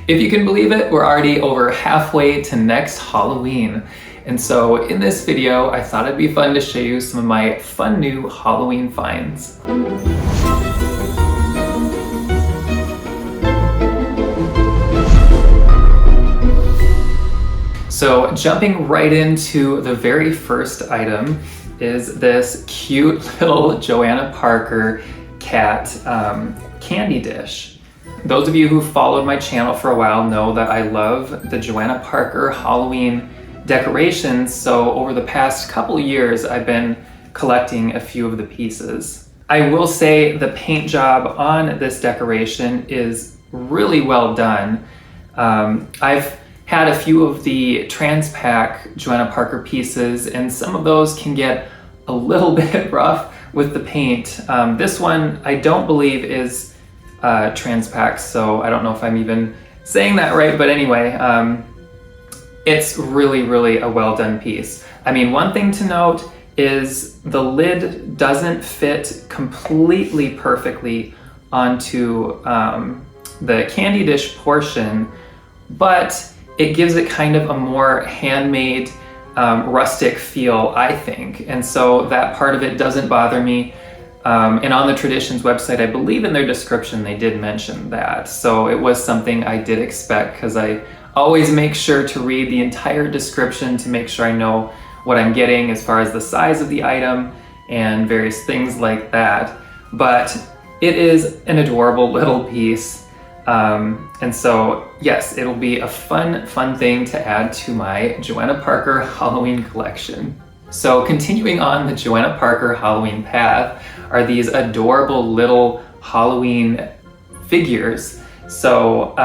If you can believe it, we're already over halfway to next Halloween. And so in this video, I thought it'd be fun to show you some of my fun new Halloween finds. So jumping right into the very first item is this cute little Joanna Parker cat candy dish. Those of you who followed my channel for a while know that I love the Joanna Parker Halloween decorations, so over the past couple years I've been collecting a few of the pieces. I will say the paint job on this decoration is really well done. I've had a few of the Transpac Joanna Parker pieces, and some of those can get a little bit rough with the paint. This one I don't believe is Transpac, so I don't know if I'm even saying that right, but anyway, it's really a well done piece. I mean, one thing to note is the lid doesn't fit completely perfectly onto the candy dish portion, but it gives it kind of a more handmade, rustic feel, I think. And so that part of it doesn't bother me. And on the Traditions website, I believe in their description, they did mention that. So it was something I did expect, because I always make sure to read the entire description to make sure I know what I'm getting as far as the size of the item and various things like that. But it is an adorable little piece. And so, yes, it'll be a fun thing to add to my Joanna Parker Halloween collection. So continuing on the Joanna Parker Halloween path are these adorable little Halloween figures. So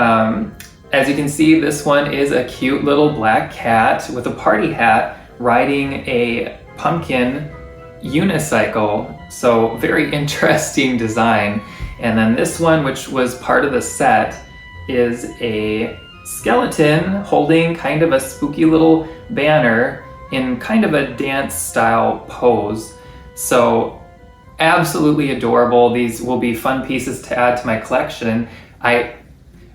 as you can see, this one is a cute little black cat with a party hat riding a pumpkin unicycle. So very interesting design. And then this one, which was part of the set, is a skeleton holding kind of a spooky little banner in kind of a dance style pose. So absolutely adorable. These will be fun pieces to add to my collection. I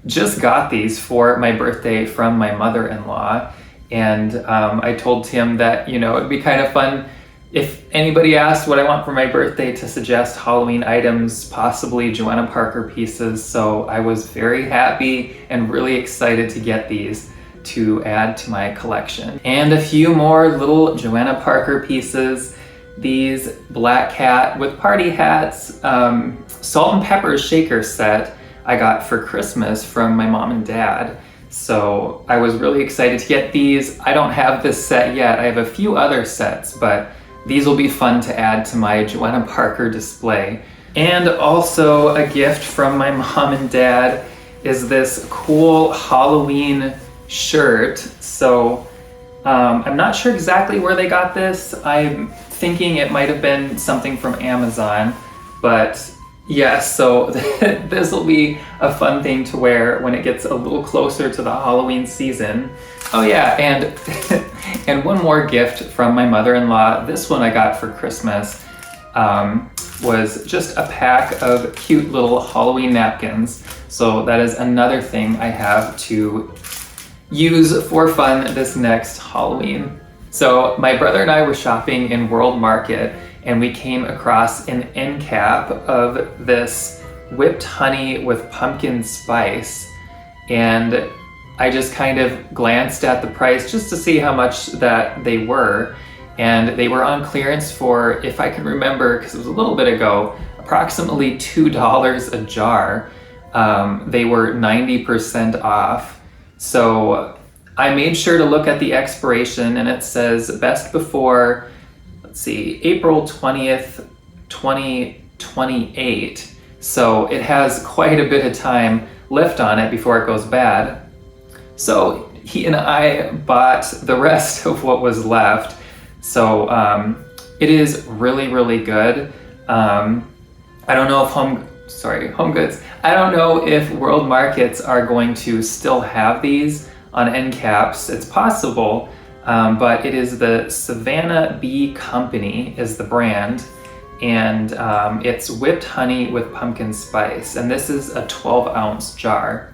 just got these for my birthday from my mother-in-law, and I told Tim that, you know, it'd be kind of fun if anybody asked what I want for my birthday to suggest Halloween items, possibly Joanna Parker pieces. So I was very happy and really excited to get these to add to my collection. And a few more little Joanna Parker pieces. These black cat with party hats, salt and pepper shaker set I got for Christmas from my mom and dad. So I was really excited to get these. I don't have this set yet. I have a few other sets, but these will be fun to add to my Joanna Parker display. And also a gift from my mom and dad is this cool Halloween shirt. So I'm not sure exactly where they got this. I'm thinking it might have been something from Amazon, but yes, so this will be a fun thing to wear when it gets a little closer to the Halloween season. Oh yeah, and and one more gift from my mother-in-law. This one I got for Christmas was just a pack of cute little Halloween napkins. So that is another thing I have to use for fun this next Halloween. So my brother and I were shopping in World Market, and we came across an end cap of this whipped honey with pumpkin spice. And I just kind of glanced at the price just to see how much that they were. And they were on clearance for, if I can remember, because it was a little bit ago, approximately $2 a jar. They were 90% off. So I made sure to look at the expiration, and it says best before, let's see, April 20th, 2028. So it has quite a bit of time left on it before it goes bad. So he and I bought the rest of what was left. So it is really good. I don't know if Home Goods. I don't know if World Markets are going to still have these on end caps. It's possible, but it is the Savannah Bee Company is the brand, and it's whipped honey with pumpkin spice, and this is a 12-ounce jar.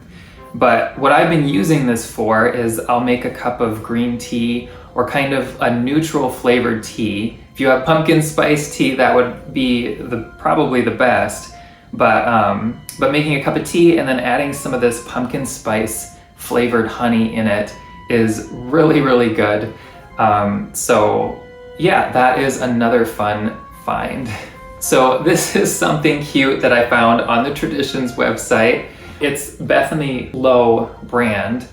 But what I've been using this for is I'll make a cup of green tea or kind of a neutral flavored tea. If you have pumpkin spice tea, that would be probably the best. But making a cup of tea and then adding some of this pumpkin spice flavored honey in it is really, really good. So yeah, that is another fun find. So this is something cute that I found on the Traditions website. It's Bethany Lowe brand.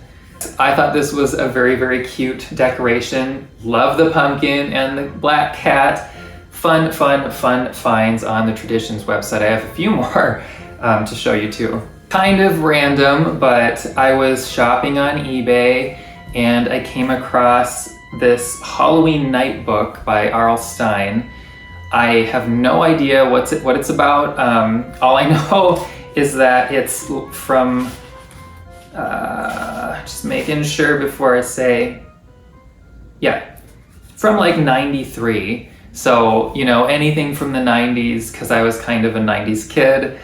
I thought this was a very, very cute decoration. Love the pumpkin and the black cat. Fun finds on the Traditions website. I have a few more to show you too. Kind of random, but I was shopping on eBay and I came across this Halloween night book by R.L. Stine. I have no idea what it's about. All I know is that it's from, just making sure before I say, yeah, from like 93. So, you know, anything from the 90s, because I was kind of a 90s kid,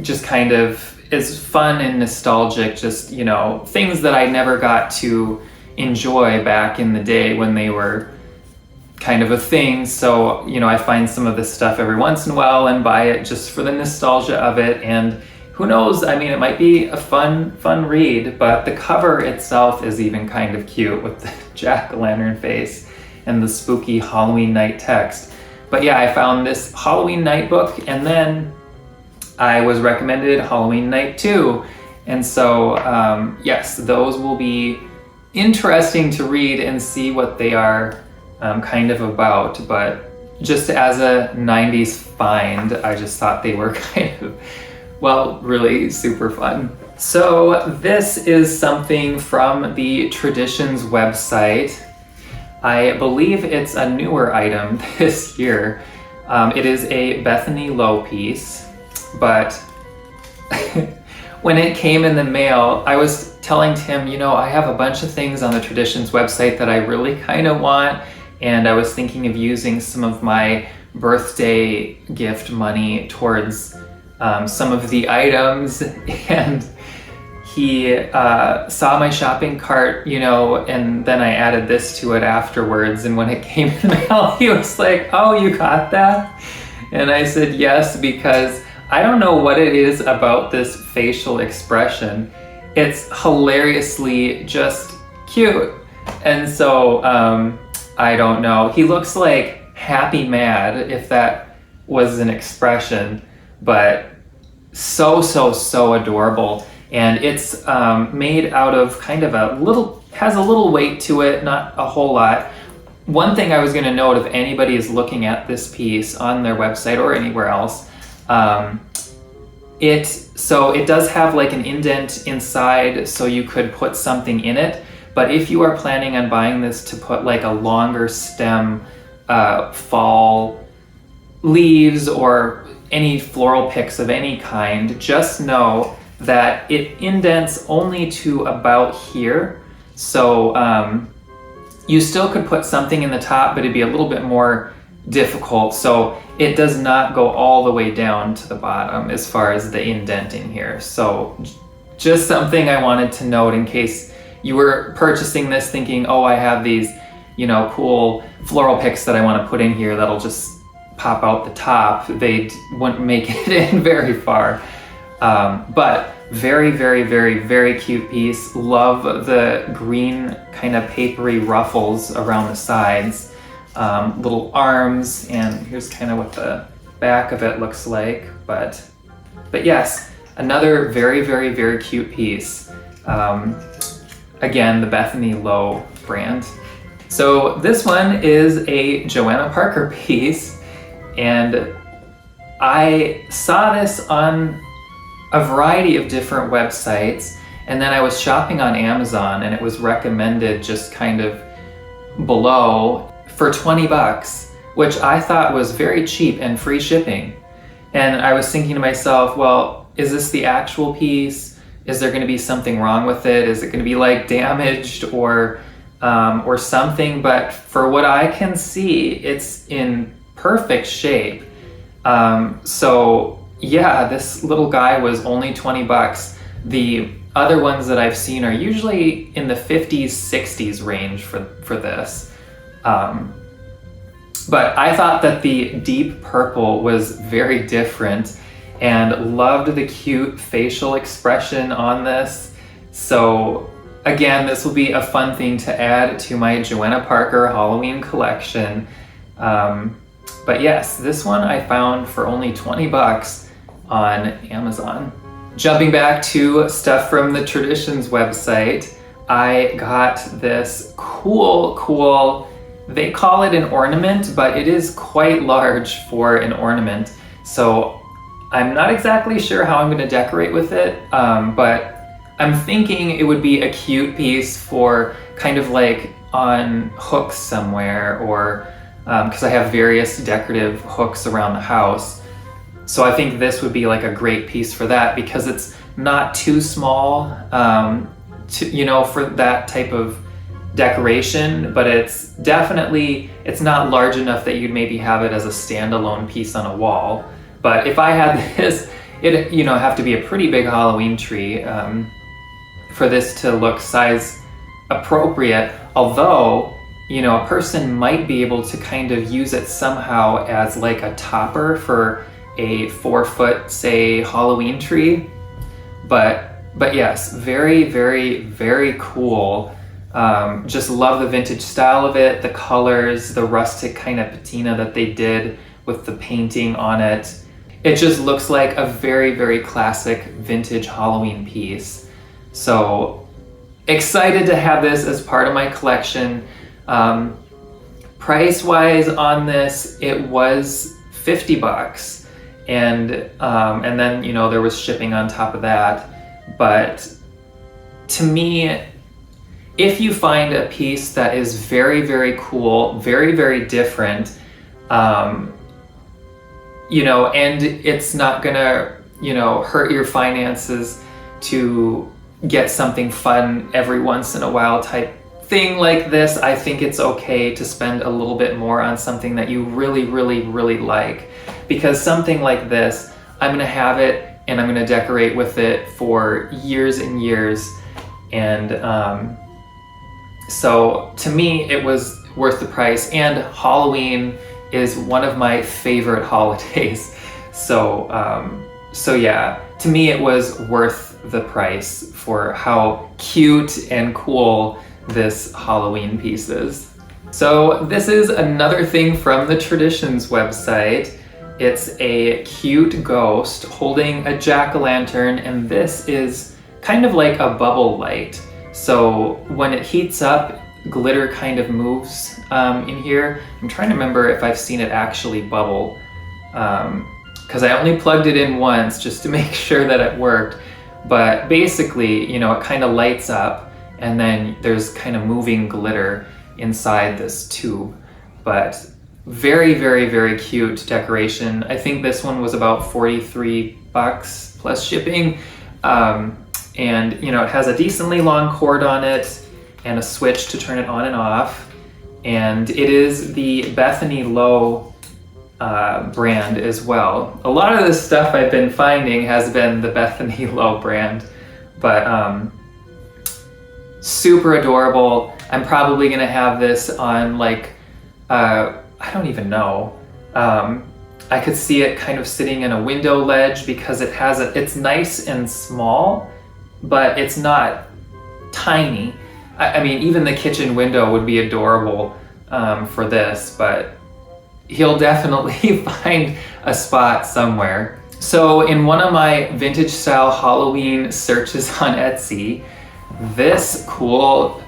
just kind of is fun and nostalgic, just, you know, things that I never got to enjoy back in the day when they were kind of a thing. So, you know, I find some of this stuff every once in a while and buy it just for the nostalgia of it. And who knows, I mean, it might be a fun read, but the cover itself is even kind of cute with the jack-o'-lantern face and the spooky Halloween night text. But yeah, I found this Halloween night book and then I was recommended Halloween night 2. And so, yes, those will be interesting to read and see what they are kind of about, but just as a 90s find, I just thought they were kind of, well, really super fun. So this is something from the Traditions website. I believe it's a newer item this year. It is a Bethany Lowe piece, but when it came in the mail, I was telling Tim, you know, I have a bunch of things on the Traditions website that I really kind of want, and I was thinking of using some of my birthday gift money towards some of the items, and he saw my shopping cart, you know, and then I added this to it afterwards, and when it came in the mail, he was like, oh, you got that? And I said yes, because I don't know what it is about this facial expression. It's hilariously just cute. And so, I don't know. He looks like happy mad, if that was an expression, but so adorable. And it's made out of kind of has a little weight to it, not a whole lot. One thing I was gonna note, if anybody is looking at this piece on their website or anywhere else, it does have like an indent inside so you could put something in it. But if you are planning on buying this to put like a longer stem, fall leaves or any floral picks of any kind, just know that it indents only to about here. So you still could put something in the top, but it'd be a little bit more difficult. So it does not go all the way down to the bottom as far as the indenting here. So just something I wanted to note in case you were purchasing this thinking, oh, I have these, you know, cool floral picks that I want to put in here that'll just pop out the top. They wouldn't make it in very far. But very cute piece. Love the green kind of papery ruffles around the sides. Little arms, and here's kind of what the back of it looks like. But yes, another very cute piece. Again, the Bethany Lowe brand. So this one is a Joanna Parker piece, and I saw this on a variety of different websites, and then I was shopping on Amazon and it was recommended just kind of below for 20 bucks, which I thought was very cheap and free shipping. And I was thinking to myself, well, is this the actual piece? Is there gonna be something wrong with it? Is it gonna be like damaged or something? But for what I can see, it's in perfect shape. So yeah, this little guy was only 20 bucks. The other ones that I've seen are usually in the 50s, 60s range for this. But I thought that the deep purple was very different and loved the cute facial expression on this. So again, this will be a fun thing to add to my Joanna Parker Halloween collection. But yes, this one I found for only 20 bucks on Amazon. Jumping back to stuff from the Traditions website, I got this cool, they call it an ornament, but it is quite large for an ornament. So I'm not exactly sure how I'm gonna decorate with it, but I'm thinking it would be a cute piece for kind of like on hooks somewhere, or because I have various decorative hooks around the house. So I think this would be like a great piece for that, because it's not too small, for that type of decoration, but it's definitely, it's not large enough that you'd maybe have it as a standalone piece on a wall. But if I had this, it'd have to be a pretty big Halloween tree for this to look size appropriate, although a person might be able to kind of use it somehow as like a topper for a 4-foot, say, Halloween tree. But yes, very, very, very cool. Just love the vintage style of it, the colors, the rustic kind of patina that they did with the painting on it. It just looks like a very, very classic vintage Halloween piece. So excited to have this as part of my collection. Price-wise on this, it was 50 bucks. And then, there was shipping on top of that. But to me, if you find a piece that is very, very cool, very, very different, and it's not gonna, hurt your finances to get something fun every once in a while type thing like this, I think it's okay to spend a little bit more on something that you really, really, really like. Because something like this, I'm gonna have it and I'm gonna decorate with it for years and years. And so to me, it was worth the price. And Halloween is one of my favorite holidays. So yeah, to me, it was worth the price for how cute and cool this Halloween piece is. So this is another thing from the Traditions website. It's a cute ghost holding a jack-o'-lantern, and this is kind of like a bubble light. So when it heats up, glitter kind of moves in here. I'm trying to remember if I've seen it actually bubble, because I only plugged it in once just to make sure that it worked. But basically, it kind of lights up, and then there's kind of moving glitter inside this tube. But very, very, very cute decoration. I think this one was about 43 bucks plus shipping. And it has a decently long cord on it and a switch to turn it on and off. And it is the Bethany Lowe brand as well. A lot of the stuff I've been finding has been the Bethany Lowe brand, but super adorable. I'm probably gonna have this on like, I don't even know. I could see it kind of sitting in a window ledge because it's nice and small, but it's not tiny. I mean, even the kitchen window would be adorable for this, but he'll definitely find a spot somewhere. So in one of my vintage style Halloween searches on Etsy, this cool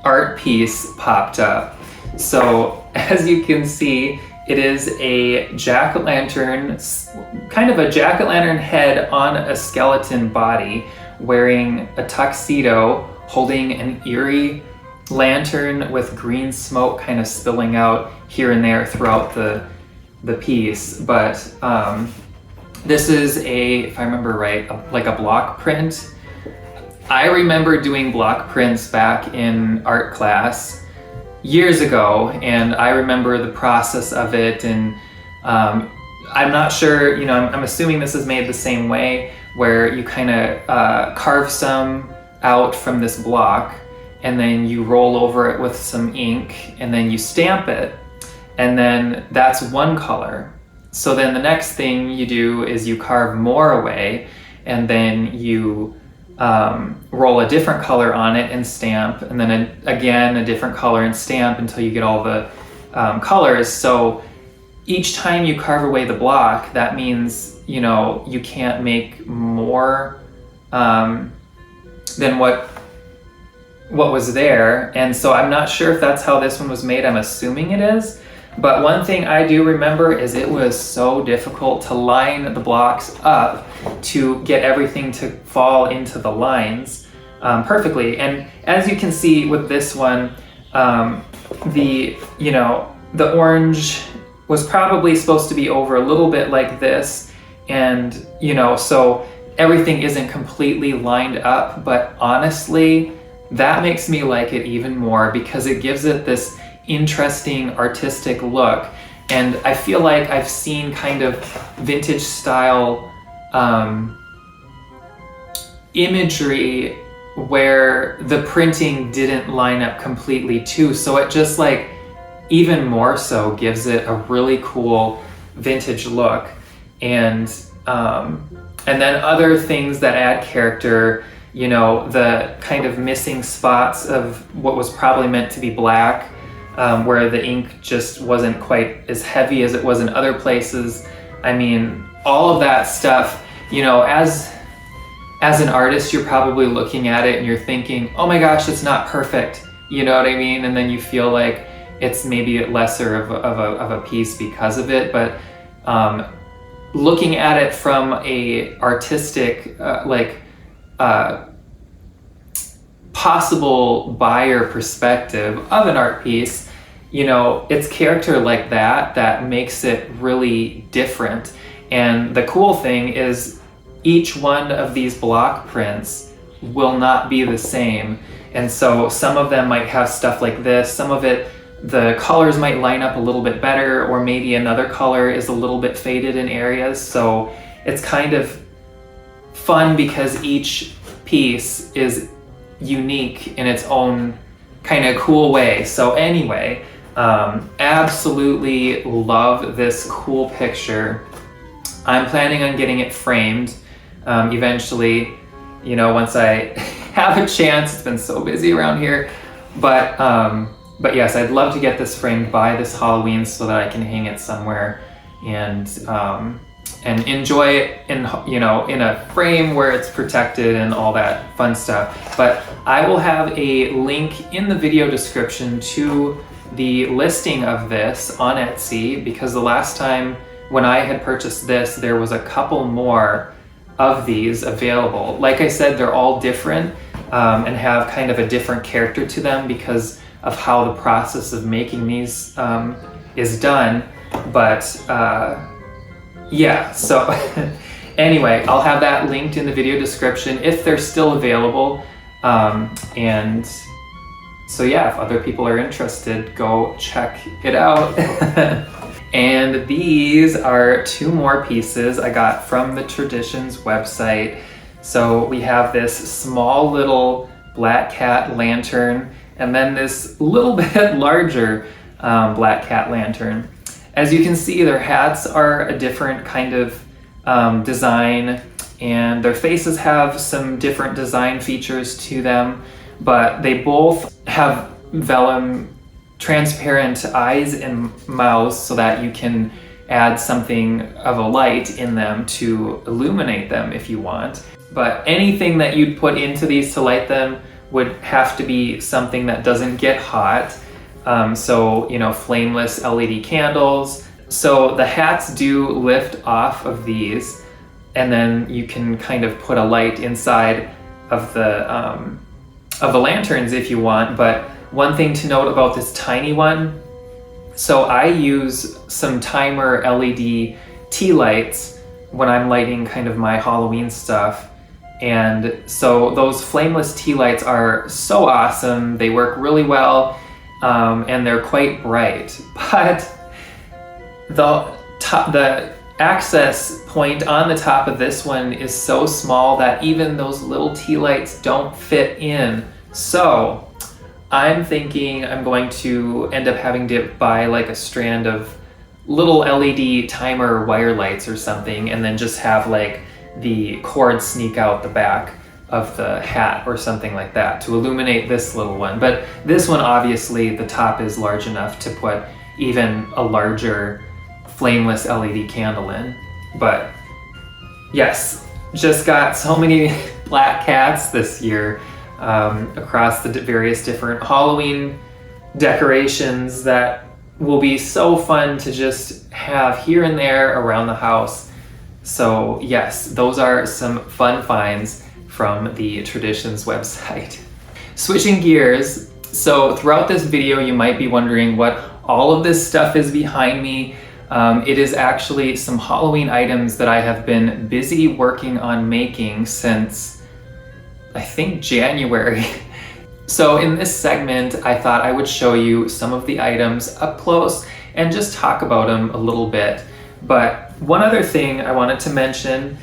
art piece popped up. So as you can see, it is a jack-o'-lantern, kind of a jack-o'-lantern head on a skeleton body, wearing a tuxedo, holding an eerie lantern with green smoke kind of spilling out here and there throughout the piece. But this is if I remember right, like a block print. I remember doing block prints back in art class years ago, and I remember the process of it, and I'm not sure, I'm assuming this is made the same way, where you kind of carve some out from this block, and then you roll over it with some ink, and then you stamp it, and then that's one color. So then the next thing you do is you carve more away, and then you roll a different color on it and stamp, and then again a different color and stamp until you get all the colors. So each time you carve away the block, that means, you know, you can't make more than what was there. And so I'm not sure if that's how this one was made. I'm assuming it is. But one thing I do remember is it was so difficult to line the blocks up to get everything to fall into the lines perfectly. And as you can see with this one, the orange was probably supposed to be over a little bit like this, and so everything isn't completely lined up. But honestly, that makes me like it even more because it gives it this interesting artistic look. And I feel like I've seen kind of vintage style imagery where the printing didn't line up completely too, so it just like even more so gives it a really cool vintage look. And then other things that add character, the kind of missing spots of what was probably meant to be black, where the ink just wasn't quite as heavy as it was in other places. I mean, all of that stuff, as an artist, you're probably looking at it and you're thinking, oh my gosh, it's not perfect. You know what I mean? And then you feel like it's maybe lesser of a piece because of it. But looking at it from a artistic, possible buyer perspective of an art piece, it's character like that makes it really different. And the cool thing is each one of these block prints will not be the same. And so some of them might have stuff like this, some of it, the colors might line up a little bit better, or maybe another color is a little bit faded in areas. So it's kind of fun because each piece is unique in its own kind of cool way. So anyway, absolutely love this cool picture. I'm planning on getting it framed eventually, once I have a chance. It's been so busy around here, but yes, I'd love to get this framed by this Halloween so that I can hang it somewhere and enjoy it in a frame where it's protected and all that fun stuff. But I will have a link in the video description to the listing of this on Etsy, because the last time when I had purchased this, there was a couple more of these available. Like I said, they're all different and have kind of a different character to them because of how the process of making these is done. But yeah, so anyway, I'll have that linked in the video description if they're still available. And so yeah, if other people are interested, go check it out. And these are two more pieces I got from the Traditions website. So we have this small little black cat lantern, and then this little bit larger black cat lantern. As you can see, their hats are a different kind of design, and their faces have some different design features to them, but they both have vellum transparent eyes and mouths so that you can add something of a light in them to illuminate them if you want. But anything that you'd put into these to light them would have to be something that doesn't get hot. So, flameless LED candles. So the hats do lift off of these, and then you can kind of put a light inside of the lanterns if you want. But one thing to note about this tiny one, so I use some timer LED tea lights when I'm lighting kind of my Halloween stuff. And so those flameless tea lights are so awesome. They work really well, and they're quite bright. But the access point on the top of this one is so small that even those little tea lights don't fit in. So I'm thinking I'm going to end up having to buy like a strand of little LED timer wire lights or something, and then just have like the cord sneak out the back of the hat or something like that to illuminate this little one. But this one, obviously the top is large enough to put even a larger flameless LED candle in. But yes, just got so many black cats this year across the various different Halloween decorations that will be so fun to just have here and there around the house. So yes, those are some fun finds from the Traditions website. Switching gears, so throughout this video you might be wondering what all of this stuff is behind me. It is actually some Halloween items that I have been busy working on making since I think January. So in this segment, I thought I would show you some of the items up close and just talk about them a little bit. But one other thing I wanted to mention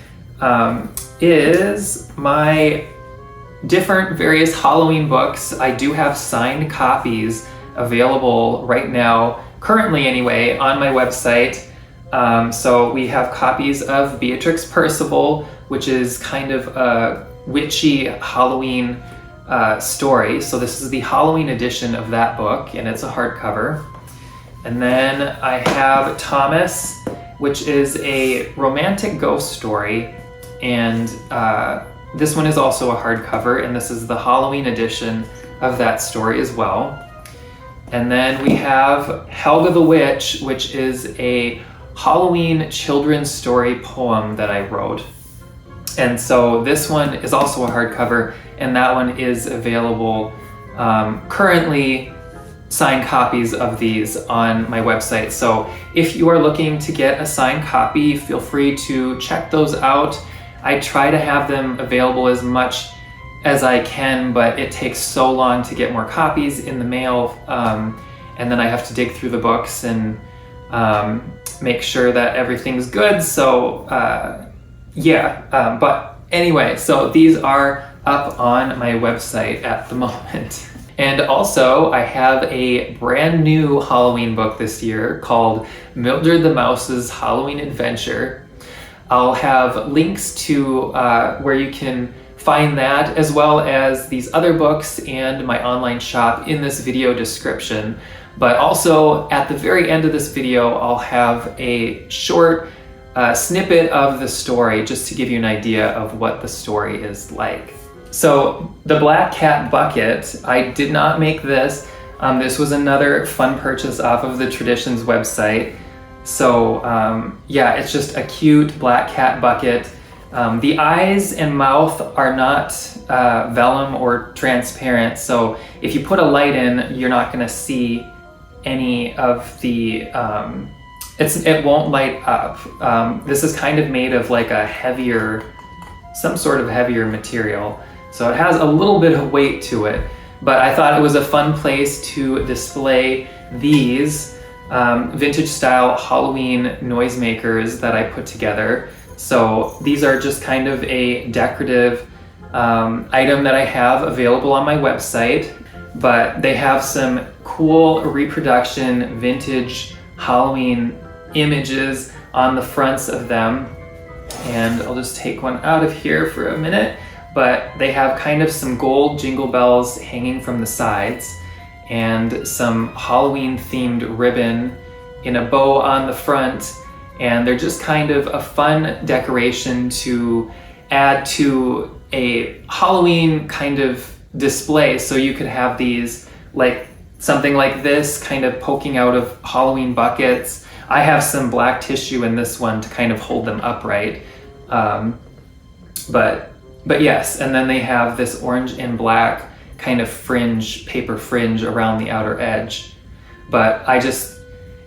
is my different various Halloween books. I do have signed copies available right now, currently anyway, on my website. So we have copies of Beatrix Percival, which is kind of a witchy Halloween story. So this is the Halloween edition of that book, and it's a hardcover. And then I have Thomas, which is a romantic ghost story, and this one is also a hardcover, and this is the Halloween edition of that story as well. And then we have Helga the Witch, which is a Halloween children's story poem that I wrote. And so this one is also a hardcover, and that one is available currently. Signed copies of these on my website. So if you are looking to get a signed copy, feel free to check those out. I try to have them available as much as I can, but it takes so long to get more copies in the mail, and then I have to dig through the books and make sure that everything's good. So but anyway, so these are up on my website at the moment. And also, I have a brand new Halloween book this year called Mildrid the Mouse's Halloween Adventure. I'll have links to where you can find that, as well as these other books and my online shop in this video description. But also, at the very end of this video, I'll have a short snippet of the story just to give you an idea of what the story is like. So the black cat bucket, I did not make this. This was another fun purchase off of the Traditions website. So yeah, it's just a cute black cat bucket. The eyes and mouth are not vellum or transparent. So if you put a light in, you're not gonna see any of the, it won't light up. This is kind of made of like a heavier, some sort of heavier material. So it has a little bit of weight to it, but I thought it was a fun place to display these vintage style Halloween noisemakers that I put together. So these are just kind of a decorative item that I have available on my website, but they have some cool reproduction vintage Halloween images on the fronts of them. And I'll just take one out of here for a minute. But they have kind of some gold jingle bells hanging from the sides and some Halloween themed ribbon in a bow on the front. And they're just kind of a fun decoration to add to a Halloween kind of display. So you could have these, like something like this kind of poking out of Halloween buckets. I have some black tissue in this one to kind of hold them upright. But yes, and then they have this orange and black kind of fringe, paper fringe around the outer edge. But I just,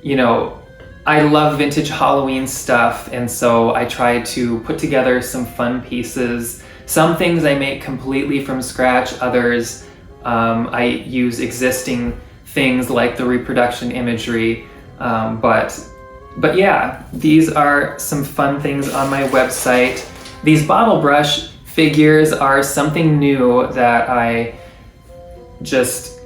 you know, I love vintage Halloween stuff, and so I try to put together some fun pieces. Some things I make completely from scratch, others I use existing things like the reproduction imagery, but But yeah, these are some fun things on my website. These bottle brush figures are something new that I just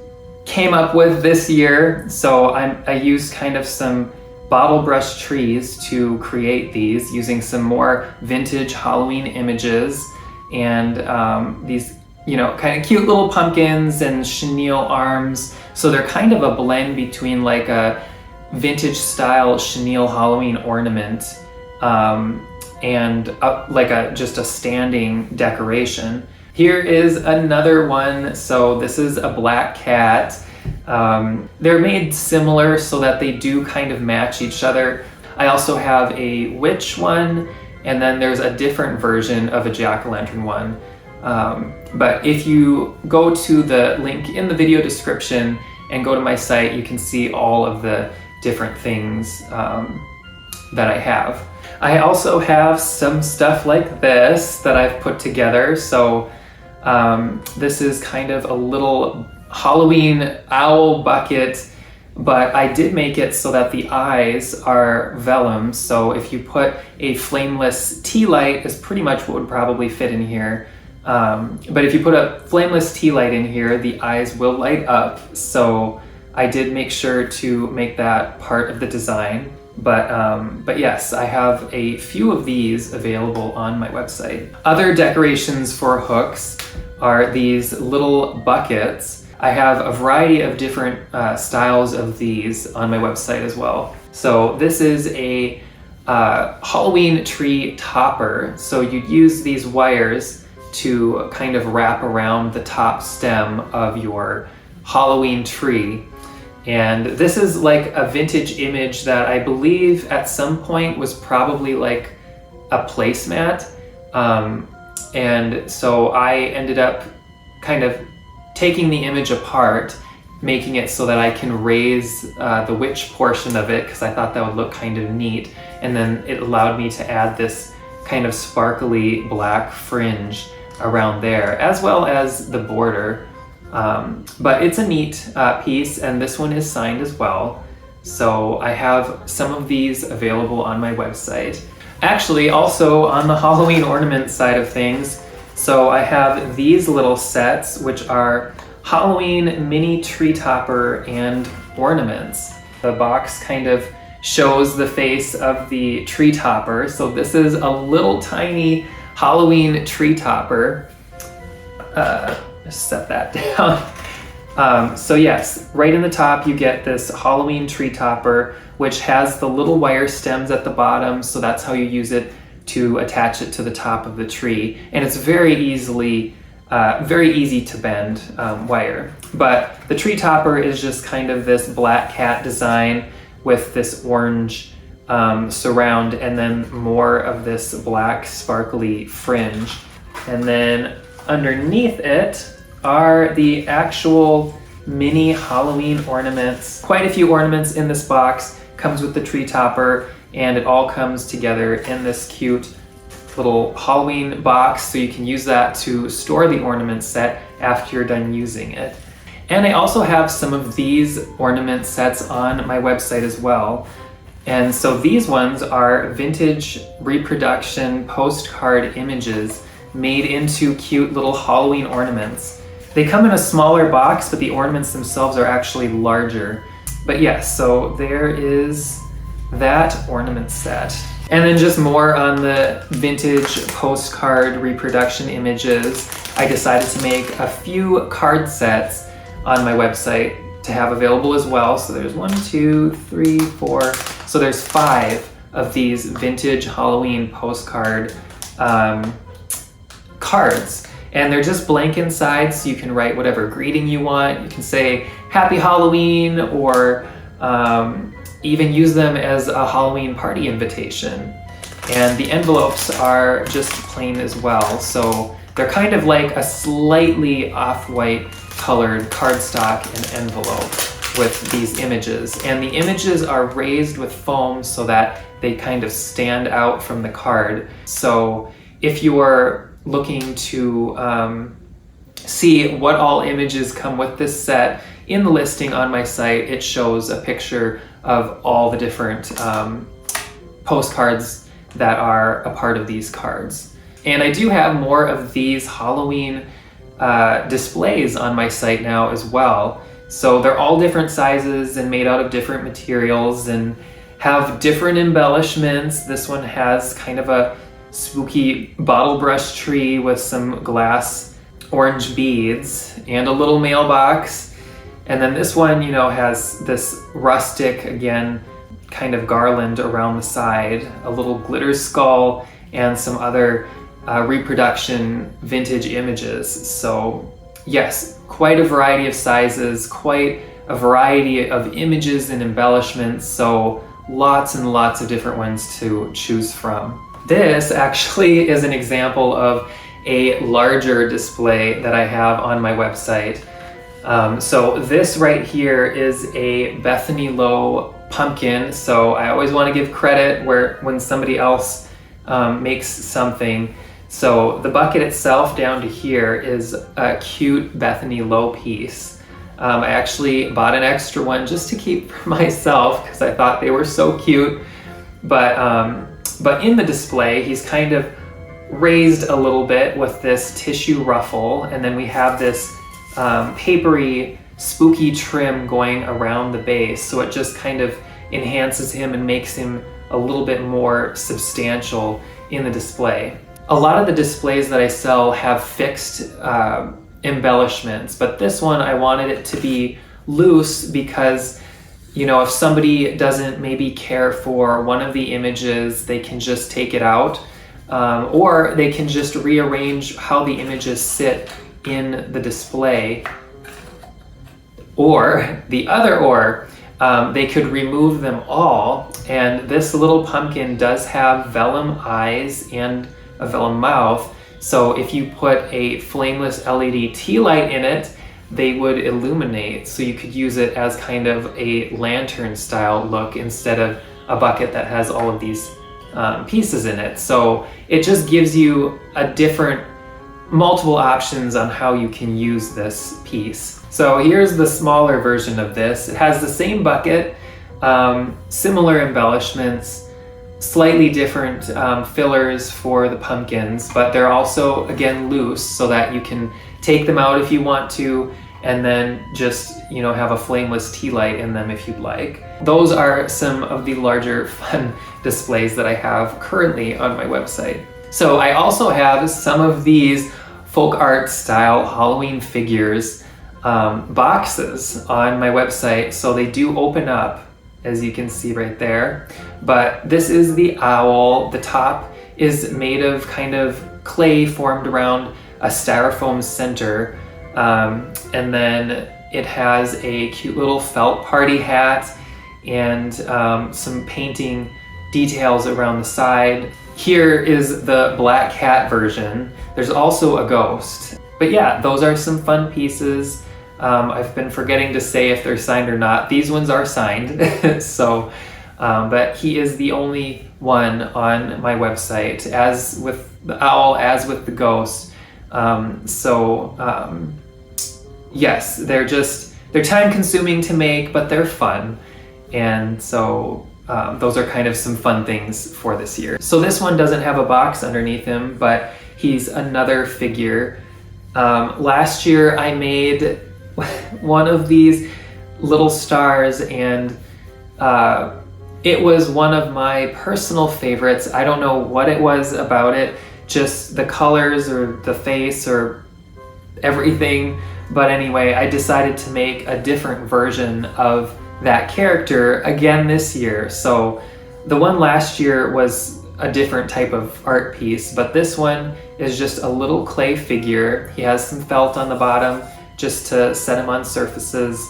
came up with this year. So I used kind of some bottle brush trees to create these using some more vintage Halloween images and these, you know, kind of cute little pumpkins and chenille arms. So they're kind of a blend between like a vintage style chenille Halloween ornament and like just a standing decoration. Here is another one. So this is a black cat. They're made similar so that they do kind of match each other. I also have a witch one, and then there's a different version of a jack-o'-lantern one. But if you go to the link in the video description and go to my site, you can see all of the different things that I have. I also have some stuff like this that I've put together. So this is kind of a little Halloween owl bucket, but I did make it so that the eyes are vellum. So if you put a flameless tea light, is pretty much what would probably fit in here. But if you put a flameless tea light in here, the eyes will light up. So I did make sure to make that part of the design. But yes, I have a few of these available on my website. Other decorations for hooks are these little buckets. I have a variety of different styles of these on my website as well. So this is a Halloween tree topper. So you'd use these wires to kind of wrap around the top stem of your Halloween tree. And this is like a vintage image that I believe at some point was probably like a placemat. And so I ended up kind of taking the image apart, making it so that I can raise the witch portion of it, because I thought that would look kind of neat. And then it allowed me to add this kind of sparkly black fringe around there, as well as the border. But it's a neat piece, and this one is signed as well. So I have some of these available on my website. Actually, also on the Halloween ornament side of things, so I have these little sets, which are Halloween mini tree topper and ornaments. The box kind of shows the face of the tree topper. So this is a little tiny Halloween tree topper. Just set that down. So yes, right in the top you get this Halloween tree topper, which has the little wire stems at the bottom. So that's how you use it to attach it to the top of the tree. And it's very easy to bend wire. But the tree topper is just kind of this black cat design with this orange surround, and then more of this black sparkly fringe. And then underneath it are the actual mini Halloween ornaments. Quite a few ornaments in this box. Comes with the tree topper, and it all comes together in this cute little Halloween box, so you can use that to store the ornament set after you're done using it. And I also have some of these ornament sets on my website as well. And so these ones are vintage reproduction postcard images made into cute little Halloween ornaments. They come in a smaller box, but the ornaments themselves are actually larger. But yes, so there is that ornament set. And then just more on the vintage postcard reproduction images, I decided to make a few card sets on my website to have available as well. So there's 1, 2, 3, 4. So there's 5 of these vintage Halloween postcard cards. And they're just blank inside, so you can write whatever greeting you want. You can say Happy Halloween, or even use them as a Halloween party invitation. And the envelopes are just plain as well. So they're kind of like a slightly off-white colored cardstock and envelope with these images. And the images are raised with foam so that they kind of stand out from the card. So if you are looking to see what all images come with this set, in the listing on my site, it shows a picture of all the different postcards that are a part of these cards. And I do have more of these Halloween displays on my site now as well. So they're all different sizes and made out of different materials and have different embellishments. This one has kind of a spooky bottle brush tree with some glass orange beads and a little mailbox. And then this one, you know, has this rustic, again, kind of garland around the side, a little glitter skull, and some other reproduction vintage images. So yes, quite a variety of sizes, quite a variety of images and embellishments. So lots and lots of different ones to choose from. This actually is an example of a larger display that I have on my website. So this right here is a Bethany Lowe pumpkin. So I always want to give credit when somebody else makes something. So the bucket itself down to here is a cute Bethany Lowe piece. I actually bought an extra one just to keep for myself because I thought they were so cute. But in the display, he's kind of raised a little bit with this tissue ruffle, and then we have this papery, spooky trim going around the base, so it just kind of enhances him and makes him a little bit more substantial in the display. A lot of the displays that I sell have fixed embellishments, but this one I wanted it to be loose because, you know, if somebody doesn't maybe care for one of the images, they can just take it out, or they can just rearrange how the images sit in the display. Or they could remove them all. And this little pumpkin does have vellum eyes and a vellum mouth. So if you put a flameless LED tea light in it, they would illuminate. So you could use it as kind of a lantern style look instead of a bucket that has all of these pieces in it. So it just gives you multiple options on how you can use this piece. So here's the smaller version of this. It has the same bucket, similar embellishments, slightly different fillers for the pumpkins, but they're also, again, loose so that you can take them out if you want to, and then just, you know, have a flameless tea light in them if you'd like. Those are some of the larger fun displays that I have currently on my website. So I also have some of these folk art style Halloween figures boxes on my website. So they do open up, as you can see right there. But this is the owl. The top is made of kind of clay formed around a styrofoam center. And then it has a cute little felt party hat and some painting details around the side. Here is the black cat version. There's also a ghost. But yeah, those are some fun pieces. I've been forgetting to say if they're signed or not. These ones are signed. So, but he is the only one on my website, as with the owl, as with the ghost. Yes, they're time consuming to make, but they're fun. And so those are kind of some fun things for this year. So this one doesn't have a box underneath him, but he's another figure. Last year I made one of these little stars, and it was one of my personal favorites. I don't know what it was about it, just the colors or the face or everything. But anyway, I decided to make a different version of that character again this year. So the one last year was a different type of art piece, but this one is just a little clay figure. He has some felt on the bottom just to set him on surfaces.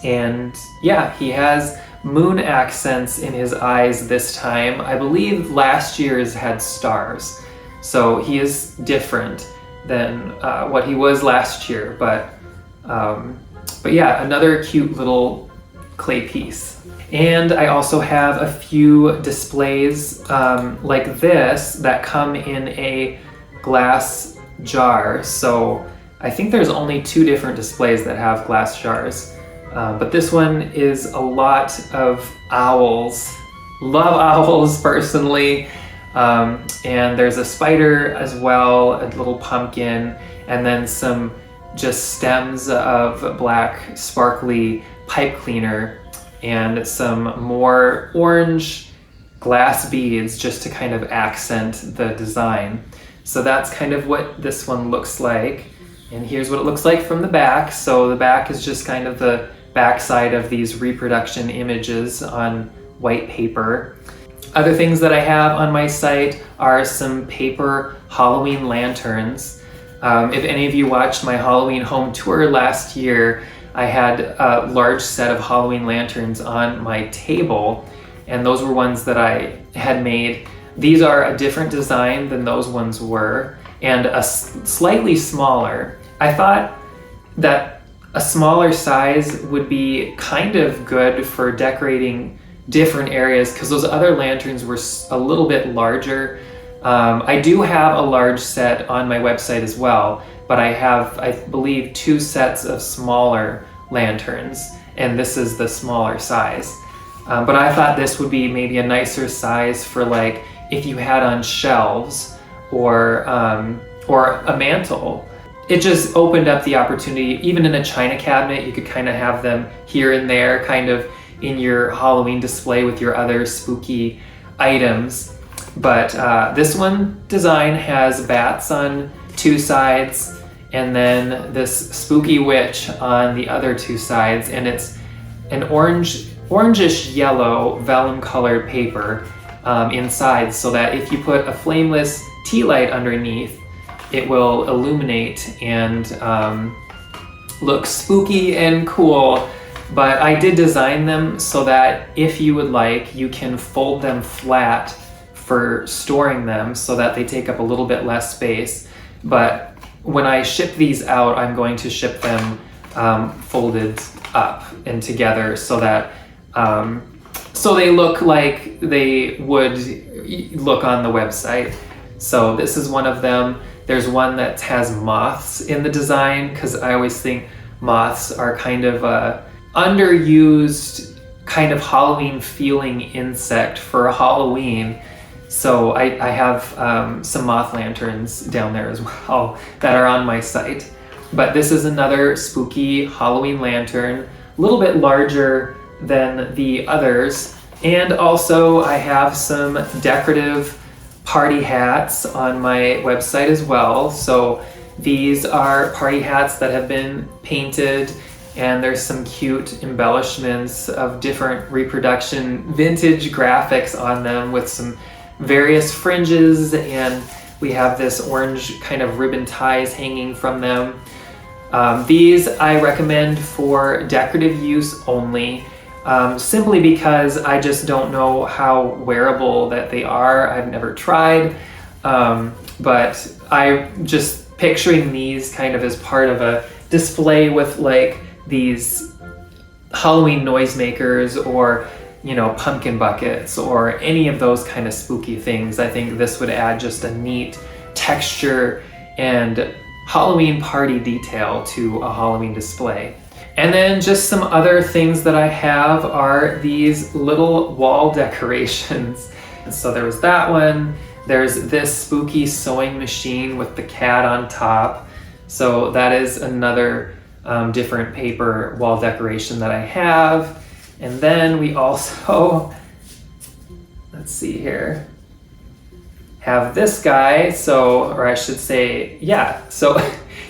And yeah, he has moon accents in his eyes this time. I believe last year's had stars. So he is different than what he was last year, but yeah, another cute little clay piece. And I also have a few displays like this that come in a glass jar. So I think there's only 2 different displays that have glass jars, but this one is a lot of owls love owls personally. And there's a spider as well, a little pumpkin, and then some just stems of black sparkly pipe cleaner and some more orange glass beads just to kind of accent the design. So that's kind of what this one looks like. And here's what it looks like from the back. So the back is just kind of the back side of these reproduction images on white paper. Other things that I have on my site are some paper Halloween lanterns. If any of you watched my Halloween home tour last year, I had a large set of Halloween lanterns on my table, and those were ones that I had made. These are a different design than those ones were, and a slightly smaller. I thought that a smaller size would be kind of good for decorating different areas because those other lanterns were a little bit larger. I do have a large set on my website as well, but I have, I believe, 2 sets of smaller lanterns, and this is the smaller size. But I thought this would be maybe a nicer size for like if you had on shelves or a mantle. It just opened up the opportunity. Even in a china cabinet, you could kind of have them here and there, kind of in your Halloween display with your other spooky items. But this one design has bats on 2 sides and then this spooky witch on the other 2 sides, and it's an orangish yellow vellum colored paper inside, so that if you put a flameless tea light underneath, it will illuminate and look spooky and cool. But I did design them so that if you would like, you can fold them flat for storing them so that they take up a little bit less space. But when I ship these out, I'm going to ship them folded up and together so that so they look like they would look on the website. So this is one of them. There's one that has moths in the design because I always think moths are kind of a underused kind of Halloween feeling insect for Halloween. So I have some moth lanterns down there as well that are on my site. But this is another spooky Halloween lantern, a little bit larger than the others. And also I have some decorative party hats on my website as well. So these are party hats that have been painted, and there's some cute embellishments of different reproduction vintage graphics on them with some various fringes, and we have this orange kind of ribbon ties hanging from them. These I recommend for decorative use only, simply because I just don't know how wearable that they are. I've never tried, but I'm just picturing these kind of as part of a display with like these Halloween noisemakers or, you know, pumpkin buckets or any of those kind of spooky things. I think this would add just a neat texture and Halloween party detail to a Halloween display. And then just some other things that I have are these little wall decorations. So there was that one. There's this spooky sewing machine with the cat on top. So that is another different paper wall decoration that I have. And then we also, let's see here, have this guy. So, or I should say, yeah, so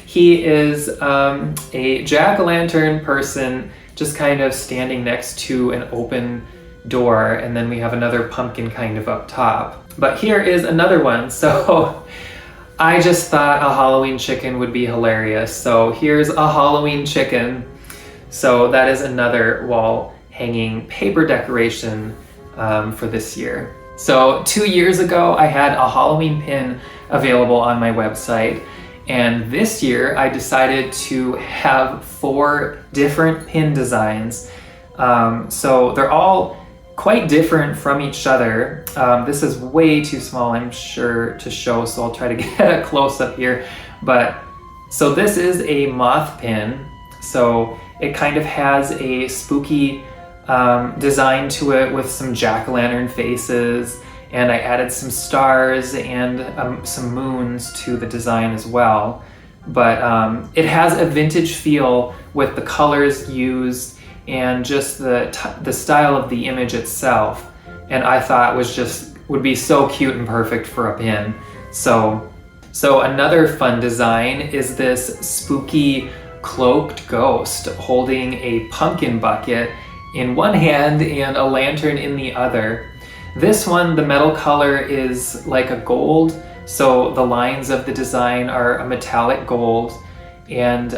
he is a jack-o'-lantern person just kind of standing next to an open door, and then we have another pumpkin kind of up top. But here is another one. So I just thought a Halloween chicken would be hilarious. So here's a Halloween chicken. So that is another wall hanging paper decoration for this year. So 2 years ago, I had a Halloween pin available on my website. And this year I decided to have 4 different pin designs. So they're all quite different from each other. This is way too small, I'm sure, to show, so I'll try to get a close-up here. But so this is a moth pin. So it kind of has a spooky design to it with some jack-o'-lantern faces, and I added some stars and some moons to the design as well. But it has a vintage feel with the colors used and just the style of the image itself, and I thought would be so cute and perfect for a pin. So another fun design is this spooky cloaked ghost holding a pumpkin bucket in one hand and a lantern in the other. This one, the metal color is like a gold, so the lines of the design are a metallic gold, and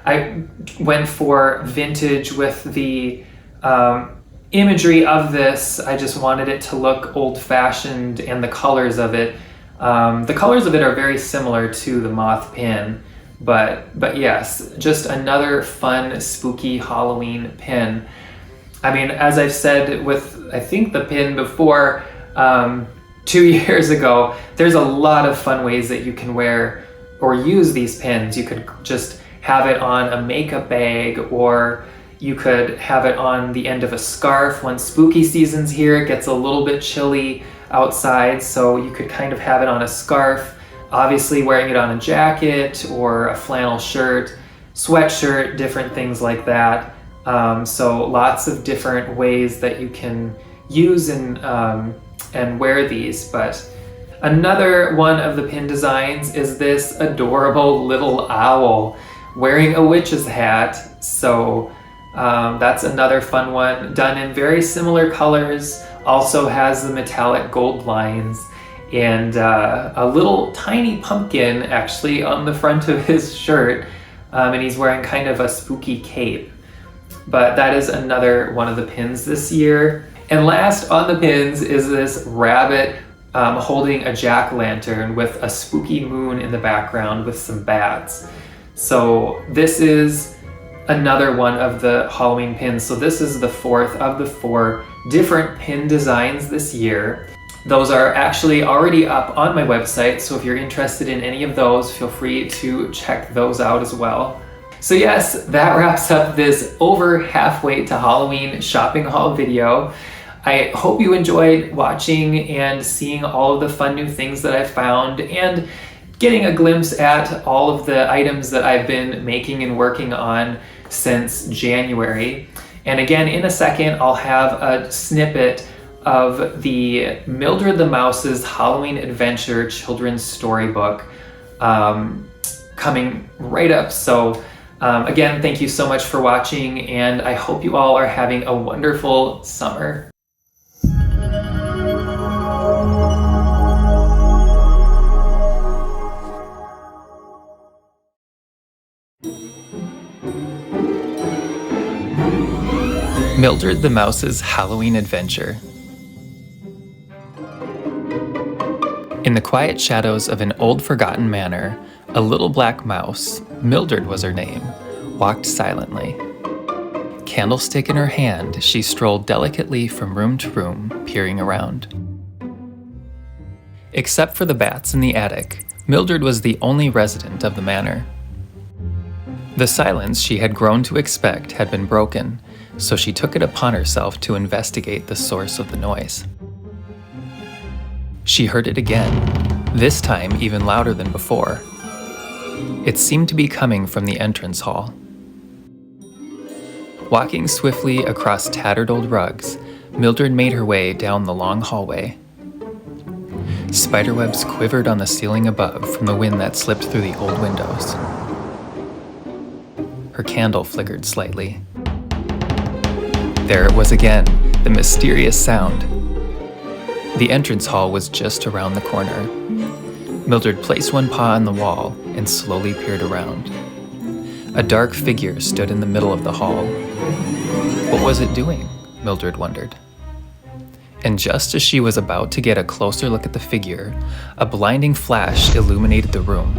I went for vintage with the imagery of this. I just wanted it to look old-fashioned, and the colors of it are very similar to the moth pin, but yes, just another fun, spooky Halloween pin. I mean, as I've said with, I think, the pin before, 2 years ago, there's a lot of fun ways that you can wear or use these pins. You could just have it on a makeup bag, or you could have it on the end of a scarf. When spooky season's here, it gets a little bit chilly outside, so you could kind of have it on a scarf, obviously wearing it on a jacket or a flannel shirt, sweatshirt, different things like that. So lots of different ways that you can use and wear these. But another one of the pin designs is this adorable little owl wearing a witch's hat. So that's another fun one, done in very similar colors, also has the metallic gold lines, and a little tiny pumpkin actually on the front of his shirt, and he's wearing kind of a spooky cape. But that is another one of the pins this year. And last on the pins is this rabbit holding a jack-o'-lantern with a spooky moon in the background with some bats. So this is another one of the Halloween pins. So this is the fourth of the 4 different pin designs this year. Those are actually already up on my website, so if you're interested in any of those, feel free to check those out as well. So yes, that wraps up this over halfway to Halloween shopping haul video. I hope you enjoyed watching and seeing all of the fun new things that I found, and getting a glimpse at all of the items that I've been making and working on since January. And again, in a second, I'll have a snippet of the Mildrid the Mouse's Halloween Adventure children's storybook coming right up. So again, thank you so much for watching, and I hope you all are having a wonderful summer. Mildrid the Mouse's Halloween Adventure. In the quiet shadows of an old forgotten manor, a little black mouse, Mildrid was her name, walked silently. Candlestick in her hand, she strolled delicately from room to room, peering around. Except for the bats in the attic, Mildrid was the only resident of the manor. The silence she had grown to expect had been broken, so she took it upon herself to investigate the source of the noise. She heard it again, this time even louder than before. It seemed to be coming from the entrance hall. Walking swiftly across tattered old rugs, Mildrid made her way down the long hallway. Spiderwebs quivered on the ceiling above from the wind that slipped through the old windows. Her candle flickered slightly. There it was again, the mysterious sound. The entrance hall was just around the corner. Mildrid placed one paw on the wall and slowly peered around. A dark figure stood in the middle of the hall. What was it doing? Mildrid wondered. And just as she was about to get a closer look at the figure, a blinding flash illuminated the room.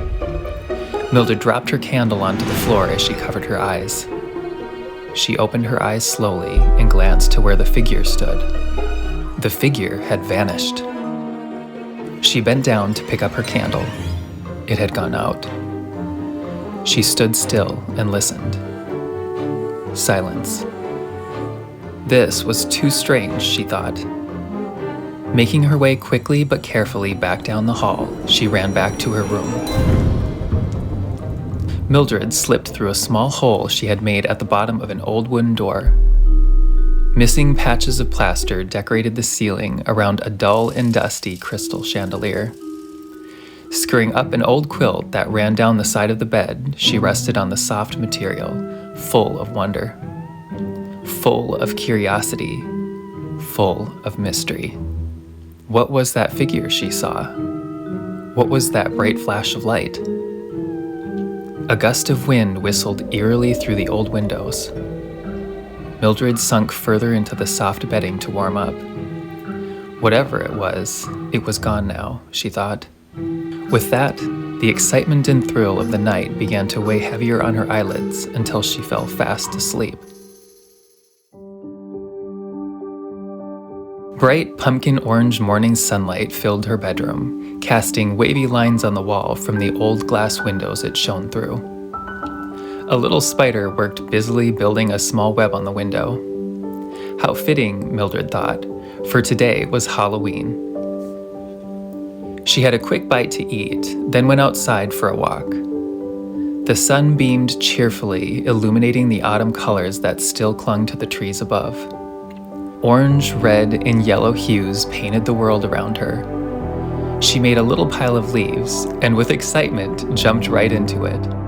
Mildrid dropped her candle onto the floor as she covered her eyes. She opened her eyes slowly and glanced to where the figure stood. The figure had vanished. She bent down to pick up her candle. It had gone out. She stood still and listened. Silence. This was too strange, she thought. Making her way quickly but carefully back down the hall, she ran back to her room. Mildred slipped through a small hole she had made at the bottom of an old wooden door. Missing patches of plaster decorated the ceiling around a dull and dusty crystal chandelier. Scurrying up an old quilt that ran down the side of the bed, she rested on the soft material, full of wonder, full of curiosity, full of mystery. What was that figure she saw? What was that bright flash of light? A gust of wind whistled eerily through the old windows. Mildred sunk further into the soft bedding to warm up. Whatever it was gone now, she thought. With that, the excitement and thrill of the night began to weigh heavier on her eyelids until she fell fast asleep. Bright pumpkin orange morning sunlight filled her bedroom, casting wavy lines on the wall from the old glass windows it shone through. A little spider worked busily building a small web on the window. How fitting, Mildred thought, for today was Halloween. She had a quick bite to eat, then went outside for a walk. The sun beamed cheerfully, illuminating the autumn colors that still clung to the trees above. Orange, red, and yellow hues painted the world around her. She made a little pile of leaves, and with excitement, jumped right into it.